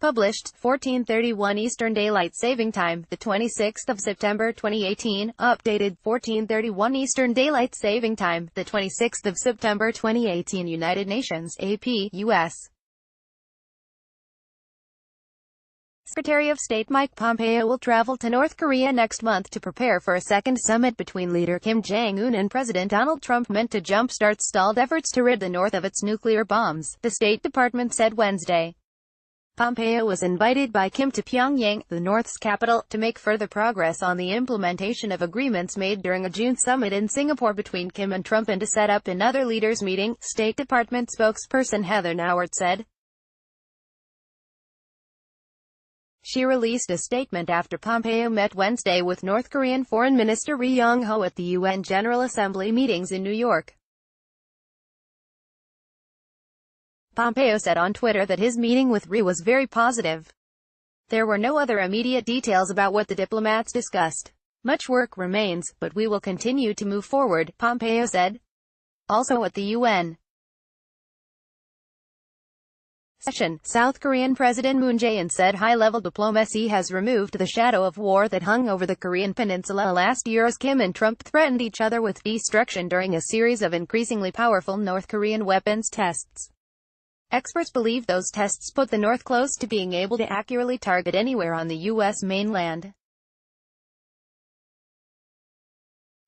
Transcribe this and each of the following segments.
Published 14:31 Eastern Daylight Saving Time, the 26th of September 2018. Updated 14:31 Eastern Daylight Saving Time, the 26th of September 2018. United Nations, AP, U.S. Secretary of State Mike Pompeo will travel to North Korea next month to prepare for a second summit between leader Kim Jong-un and President Donald Trump meant to jumpstart stalled efforts to rid the North of its nuclear bombs, the State Department said Wednesday. Pompeo was invited by Kim to Pyongyang, the North's capital, to make further progress on the implementation of agreements made during a June summit in Singapore between Kim and Trump and to set up another leaders' meeting, State Department spokesperson Heather Nauert said. She released a statement after Pompeo met Wednesday with North Korean Foreign Minister Ri Yong-ho at the UN General Assembly meetings in New York. Pompeo said on Twitter that his meeting with Ri was very positive. There were no other immediate details about what the diplomats discussed. Much work remains, but we will continue to move forward, Pompeo said. Also at the UN session, South Korean President Moon Jae-in said high-level diplomacy has removed the shadow of war that hung over the Korean peninsula last year as Kim and Trump threatened each other with destruction during a series of increasingly powerful North Korean weapons tests. Experts believe those tests put the North close to being able to accurately target anywhere on the U.S. mainland.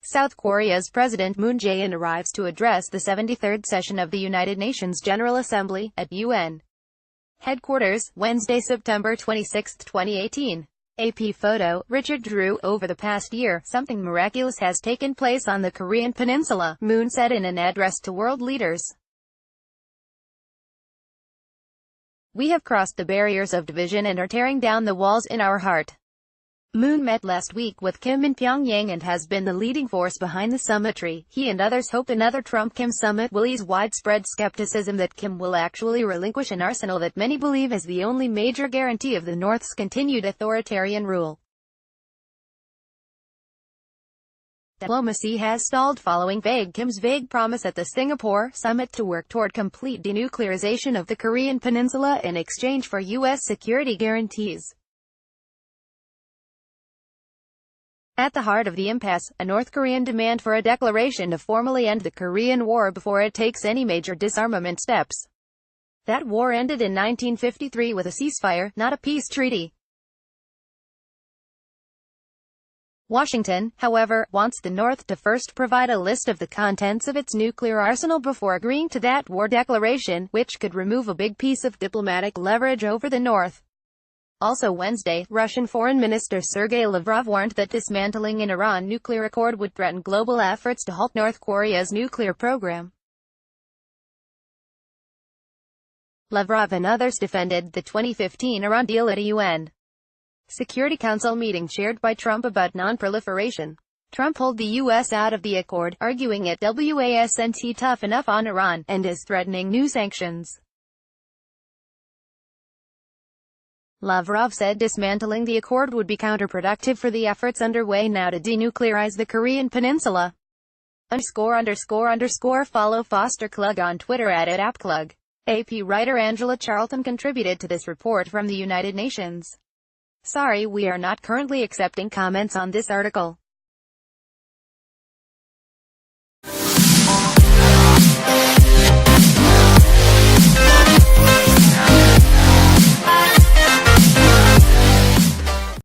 South Korea's President Moon Jae-in arrives to address the 73rd session of the United Nations General Assembly, at UN headquarters, Wednesday, September 26, 2018. AP photo, Richard Drew. Over the past year, something miraculous has taken place on the Korean peninsula, Moon said in an address to world leaders. We have crossed the barriers of division and are tearing down the walls in our heart. Moon met last week with Kim in Pyongyang and has been the leading force behind the summitry. He and others hope another Trump-Kim summit will ease widespread skepticism that Kim will actually relinquish an arsenal that many believe is the only major guarantee of the North's continued authoritarian rule. Diplomacy has stalled following Kim's vague promise at the Singapore summit to work toward complete denuclearization of the Korean peninsula in exchange for U.S. security guarantees. At the heart of the impasse, a North Korean demand for a declaration to formally end the Korean War before it takes any major disarmament steps. That war ended in 1953 with a ceasefire, not a peace treaty. Washington, however, wants the North to first provide a list of the contents of its nuclear arsenal before agreeing to that war declaration, which could remove a big piece of diplomatic leverage over the North. Also Wednesday, Russian Foreign Minister Sergei Lavrov warned that dismantling an Iran nuclear accord would threaten global efforts to halt North Korea's nuclear program. Lavrov and others defended the 2015 Iran deal at a UN Security Council meeting chaired by Trump about non-proliferation. Trump pulled the U.S. out of the accord, arguing it wasn't tough enough on Iran, and is threatening new sanctions. Lavrov said dismantling the accord would be counterproductive for the efforts underway now to denuclearize the Korean peninsula. Follow Foster Klug on Twitter at @AppKlug. AP writer Angela Charlton contributed to this report from the United Nations. Sorry, we are not currently accepting comments on this article.